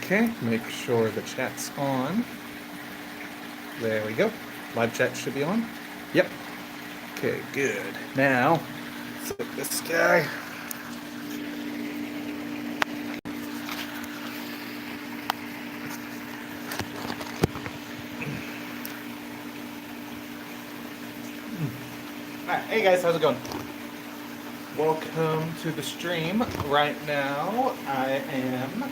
Okay, make sure the chat's on. There we go. Live chat should be on. Yep. Okay, good. Now, set this guy. Alright, hey guys, how's it going? Welcome to the stream. Right now, I am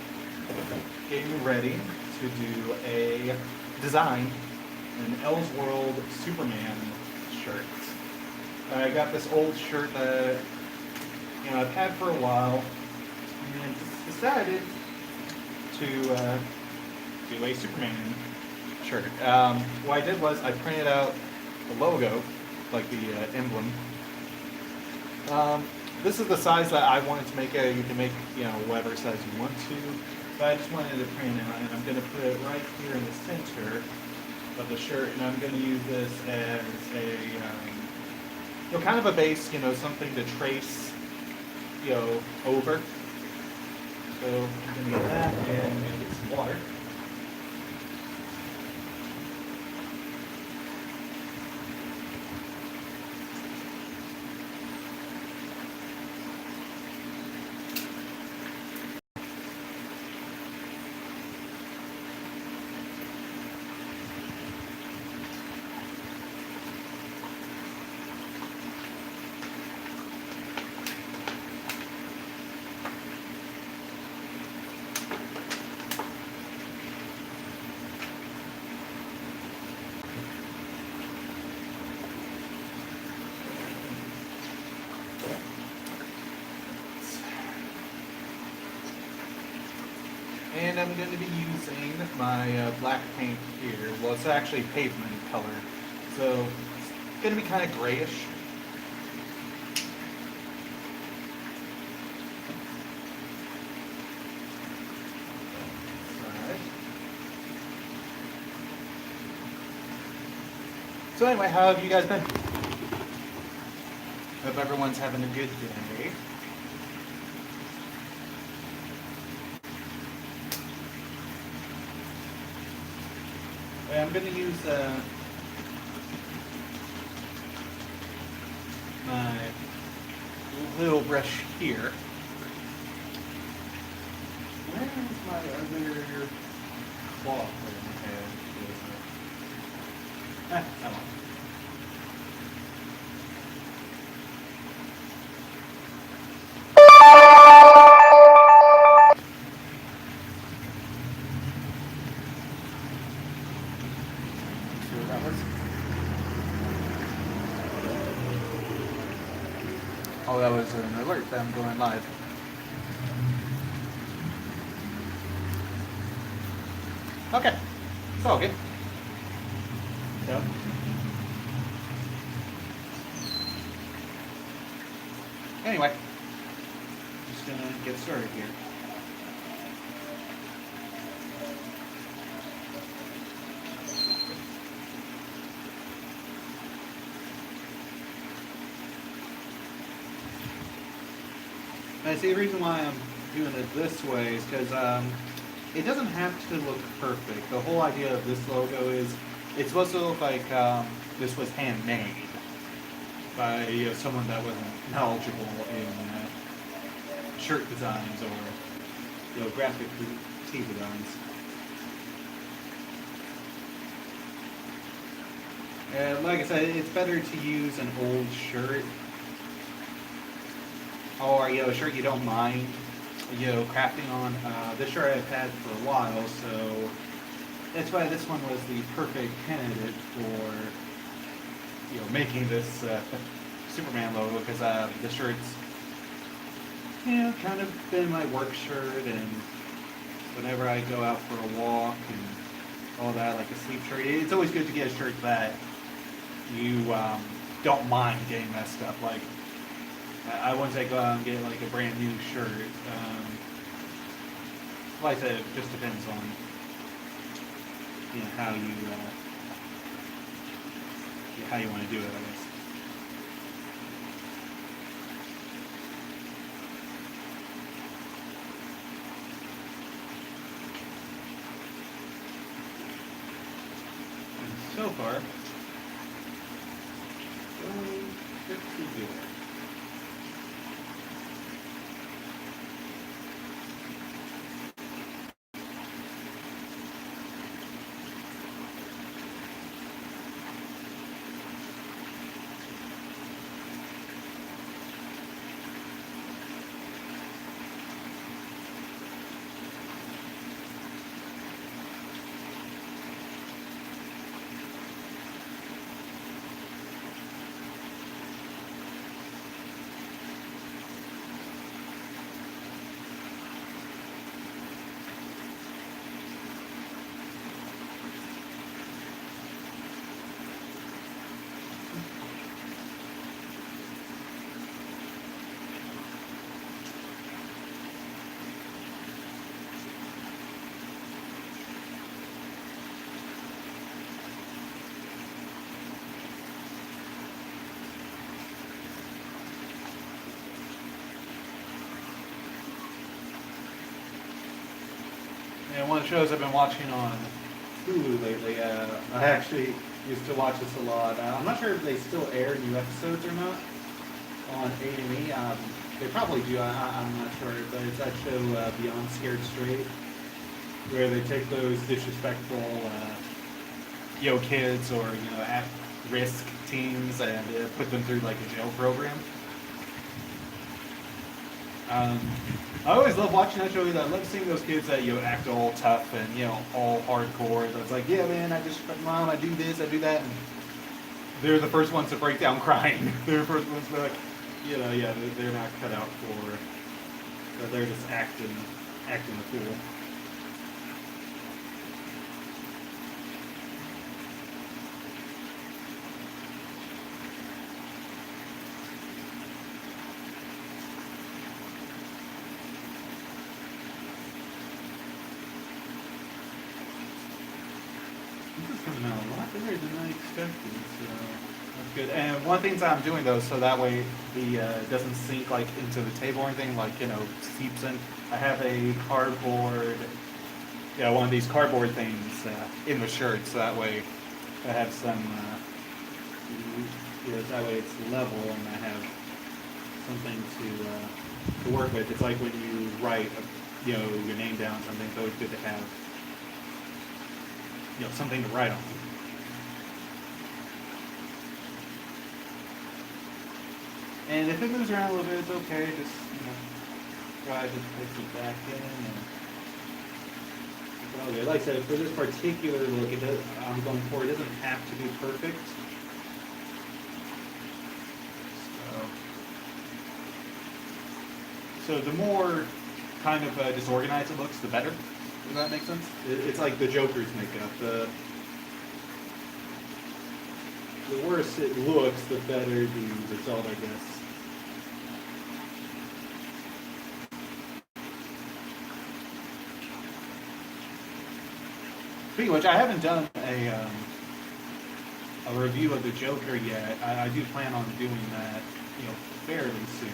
getting ready to do a design, an Elseworld Superman shirt. I got this old shirt that I've had for a while, and decided to do a Superman shirt. What I did was I printed out the logo, like the emblem. This is the size that I wanted to make it. You can make whatever size you want to, but I just wanted to print it out, and I'm going to put it right here in the center of the shirt, and I'm going to use this as a kind of a base, something to trace over. So I'm going to get that, and I'm going to get some water. And I'm going to be using my black paint here. Well, it's actually pavement color, so it's going to be kind of grayish. So anyway, how have you guys been? Hope everyone's having a good day. I'm going to use my little brush here. Where is my other cloth that I had? Come on. Oh, that was an alert that I'm going live. Okay, it's all good. Yep. Anyway, just gonna get started here. I see the reason why I'm doing it this way is because it doesn't have to look perfect. The whole idea of this logo is it's supposed to look like this was handmade by someone that wasn't knowledgeable in shirt designs or graphic tee designs. And like I said, it's better to use an old shirt or a shirt you don't mind crafting on. This shirt I've had for a while, so that's why this one was the perfect candidate for making this Superman logo, because the shirt's kind of been my work shirt, and whenever I go out for a walk and all that, like a sleep shirt, it's always good to get a shirt that you don't mind getting messed up. Like I once I go out and get like a brand new shirt. Like I said, it just depends on how you want to do it, I guess. so far, going pretty good. And one of the shows I've been watching on Hulu lately, I actually used to watch this a lot. I'm not sure if they still air new episodes or not on A&E. They probably do, I'm not sure. But it's that show, Beyond Scared Straight, where they take those disrespectful, kids or, at-risk teens and put them through like a jail program. I always love watching that show. I love seeing those kids that act all tough and all hardcore. It's like, yeah, man, Mom, I do this, I do that, and they're the first ones to break down crying. They're the first ones to like, yeah, they're not cut out for. But they're just acting the fool. Coming out a lot better than I expected, so that's good. And one of the things I'm doing though, so that way the it doesn't sink like into the table or anything, like seeps in. I have a cardboard, one of these cardboard things in the shirt, so that way I have some, that way it's level and I have something to work with. It's like when you write, your name down, something. It's always good to have. Something to write on. And if it moves around a little bit, it's okay. Just, try to place it back in. And okay, like I said, for this particular look, I'm going for, it doesn't have to be perfect. So the more kind of disorganized it looks, the better. Does that make sense? It's like the Joker's makeup. The worse it looks, the better the result, I guess. Speaking of which, I haven't done a review of the Joker yet. I do plan on doing that, fairly soon.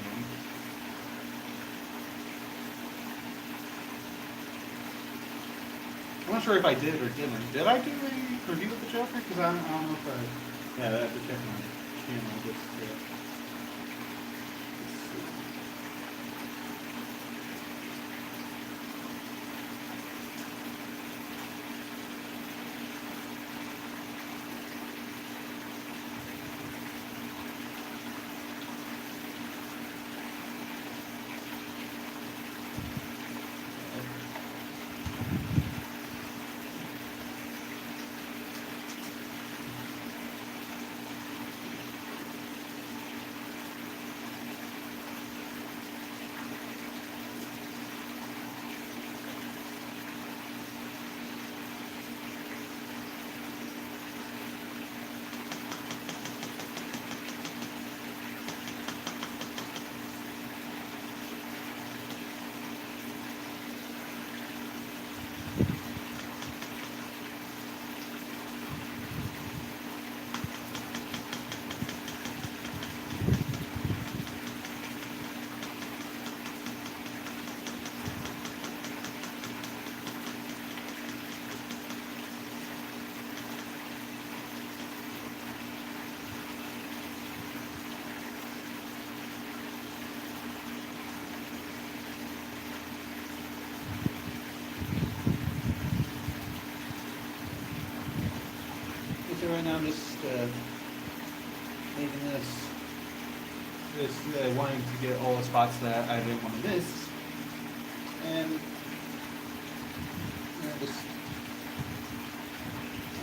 I'm not sure if I did or didn't. Did I do a review of the Joker? Because I don't know if I... Yeah, I have to check my channel just to... right now I'm just making wanting to get all the spots that I didn't want to miss, and just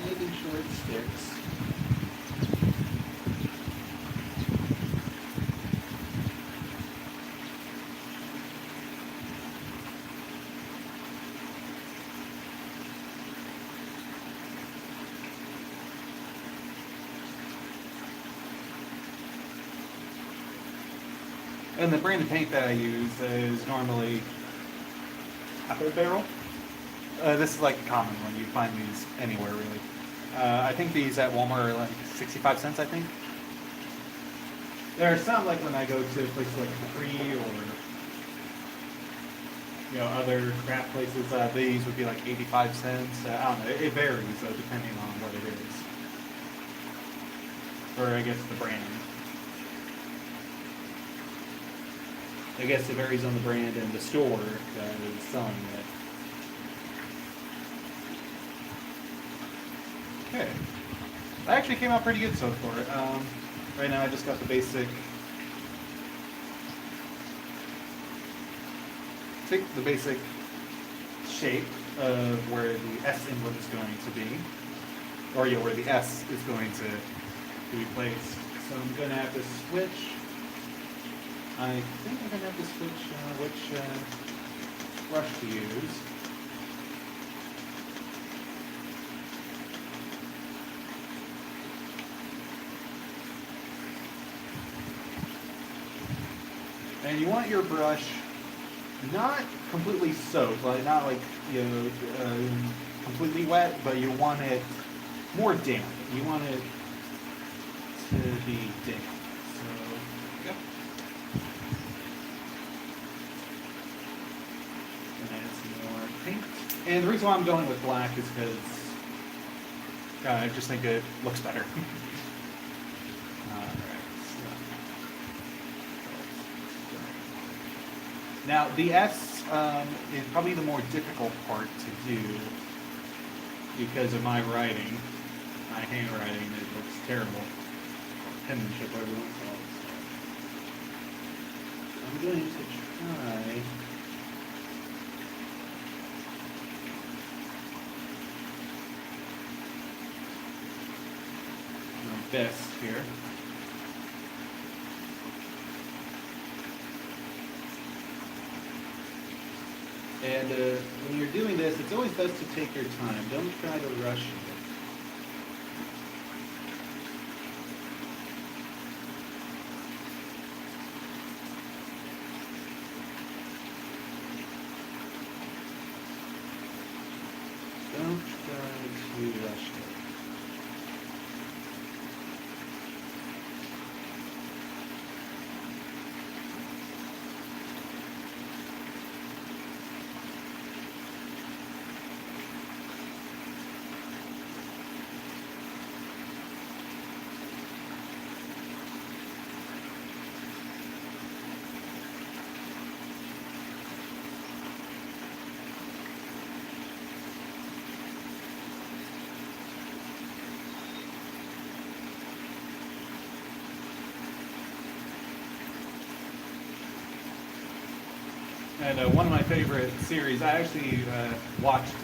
making sure it sticks. And the brand of paint that I use is normally apple barrel. This is like a common one. You find these anywhere really. I think these at Walmart are like 65 cents, I think. There are some, like when I go to places like Capri or other craft places, these would be like 85 cents. I don't know. It varies depending on what it is, or I guess the brand. I guess it varies on the brand and the store that is selling it. Okay. That actually came out pretty good so far. Right now I just got the basic shape of where the S emblem is going to be, or where the S is going to be placed. So I'm going to have to switch. I think I'm going to have to switch which brush to use. And you want your brush not completely soaked, not like completely wet, but you want it more damp. You want it to be damp. So, yeah. And the reason why I'm going with black is because I just think it looks better. Now the S is probably the more difficult part to do because of my writing, my handwriting. It looks terrible. Penmanship, whatever you want to call it. I'm going to try. Best here. And when you're doing this, it's always best to take your time. Don't try to rush it. Don't try to rush it. And one of my favorite series, I actually watched,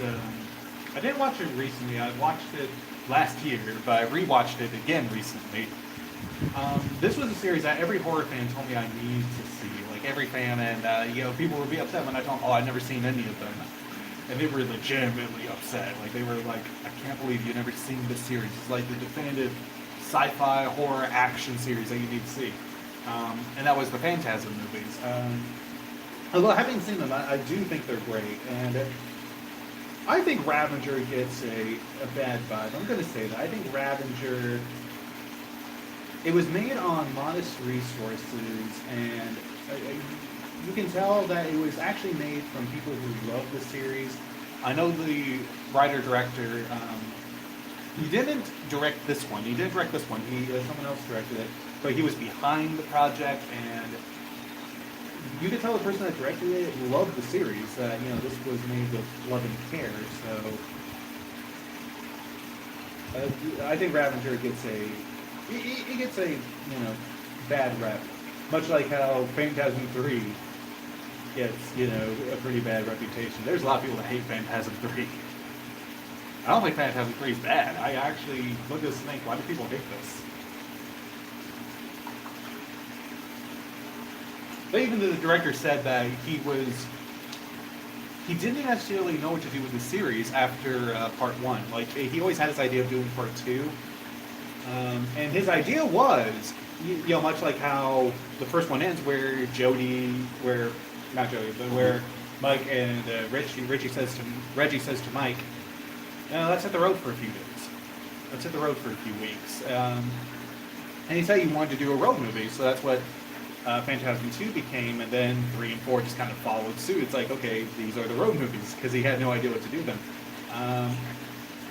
I didn't watch it recently, I watched it last year, but I rewatched it again recently. This was a series that every horror fan told me I need to see, like every fan, and people would be upset when I told them, I've never seen any of them. And they were legitimately upset, like they were like, I can't believe you've never seen this series. It's like the definitive sci-fi horror action series that you need to see. And that was the Phantasm movies. Although having seen them, I do think they're great, and I think Ravager gets a bad vibe. I'm going to say that. I think Ravager, it was made on modest resources, and you can tell that it was actually made from people who love the series. I know the writer-director, he didn't direct this one. He didn't direct this one. Someone else directed it, but he was behind the project, and you could tell the person that directed it loved the series, that, this was made with love and care, so. I think Ravager gets a he gets a bad rep, much like how Phantasm 3 gets a pretty bad reputation. There's a lot of people that hate Phantasm 3. I don't think Phantasm 3 is bad. I actually look at this and think, why do people hate this? But even the director said that he didn't necessarily know what to do with the series after part 1. Like, he always had this idea of doing part 2. And his idea was, much like how the first one ends, where not Jody, but where Mike and Reggie says to Mike, let's hit the road for a few days. Let's hit the road for a few weeks. And he said he wanted to do a road movie, so that's what Phantasm 2 became, and then 3 and 4 just kind of followed suit. It's like, okay, these are the road movies, because he had no idea what to do with them.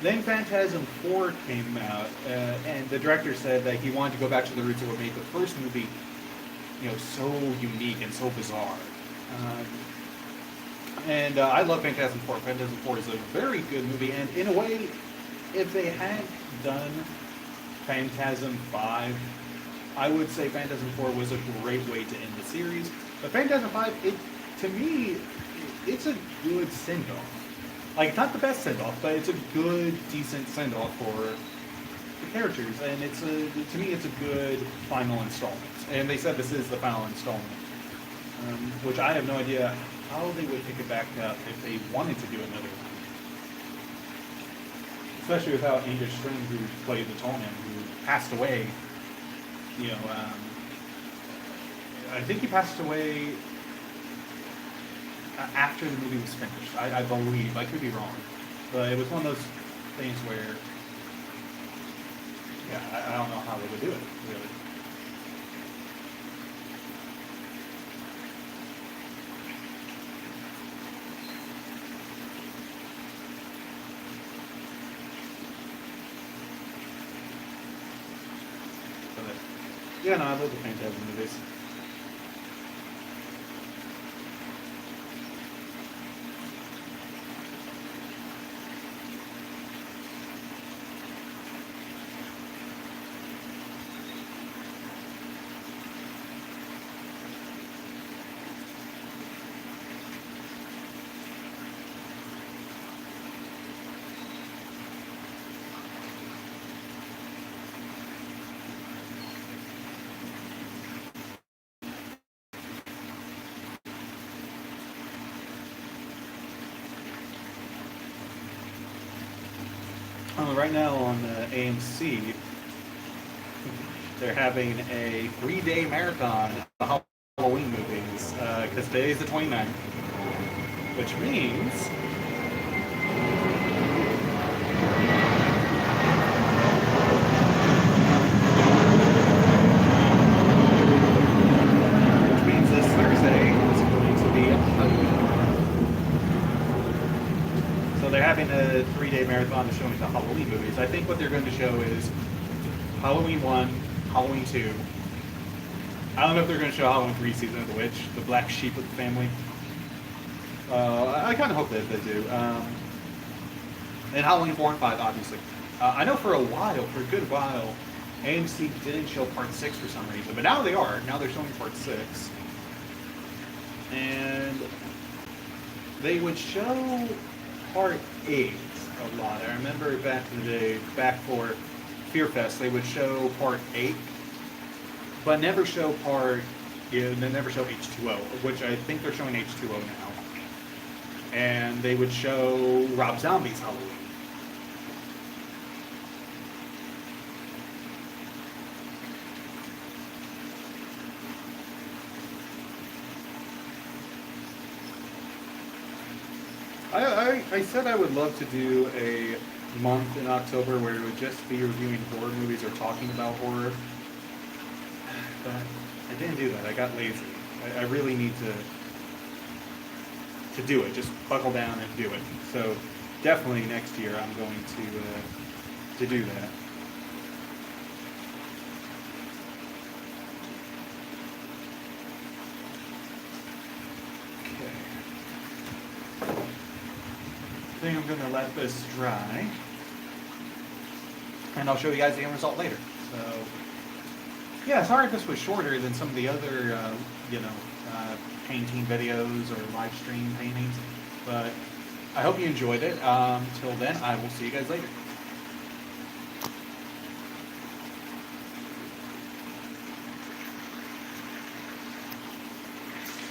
Then Phantasm 4 came out, and the director said that he wanted to go back to the roots of what made the first movie, so unique and so bizarre. And I love Phantasm 4. Phantasm 4 is a very good movie, and in a way, if they had done Phantasm 5, I would say Phantasm 4 was a great way to end the series. But Phantasm 5, to me, it's a good send-off. Like, not the best send-off, but it's a good, decent send-off for the characters. And to me, it's a good final installment. And they said this is the final installment. Which I have no idea how they would pick it back up if they wanted to do another one. Especially without Angus String, who played the Tonin, who passed away. I think he passed away after the movie was finished. I believe. I could be wrong. But it was one of those things where, I don't know how they would do it, really. Yeah, no, I love the Phantasm movies. Right now on AMC, they're having a 3-day marathon of Halloween movies, because today is the 29th, which means this Thursday is going to be Halloween. So they're having a 3-day marathon of showing the Halloween movies. I think what they're going to show is Halloween 1, Halloween 2. I don't know if they're going to show Halloween 3, Season of the Witch, the black sheep of the family. I kind of hope that they do. And Halloween 4 and 5, obviously. I know for a good while, AMC didn't show Part 6 for some reason, but now they are. Now they're showing Part 6. And they would show Part 8 a lot. I remember back in the day, back for Fear Fest, they would show Part 8, but never show they never show H2O, which I think they're showing H2O now. And they would show Rob Zombie's Halloween. I said I would love to do a month in October where it would just be reviewing horror movies or talking about horror. But I didn't do that. I got lazy. I really need to do it. Just buckle down and do it. So definitely next year I'm going to do that. I think I'm going to let this dry. and I'll show you guys the end result later. So, yeah, sorry if this was shorter than some of the other, painting videos or live stream paintings, but I hope you enjoyed it. Till then, I will see you guys later.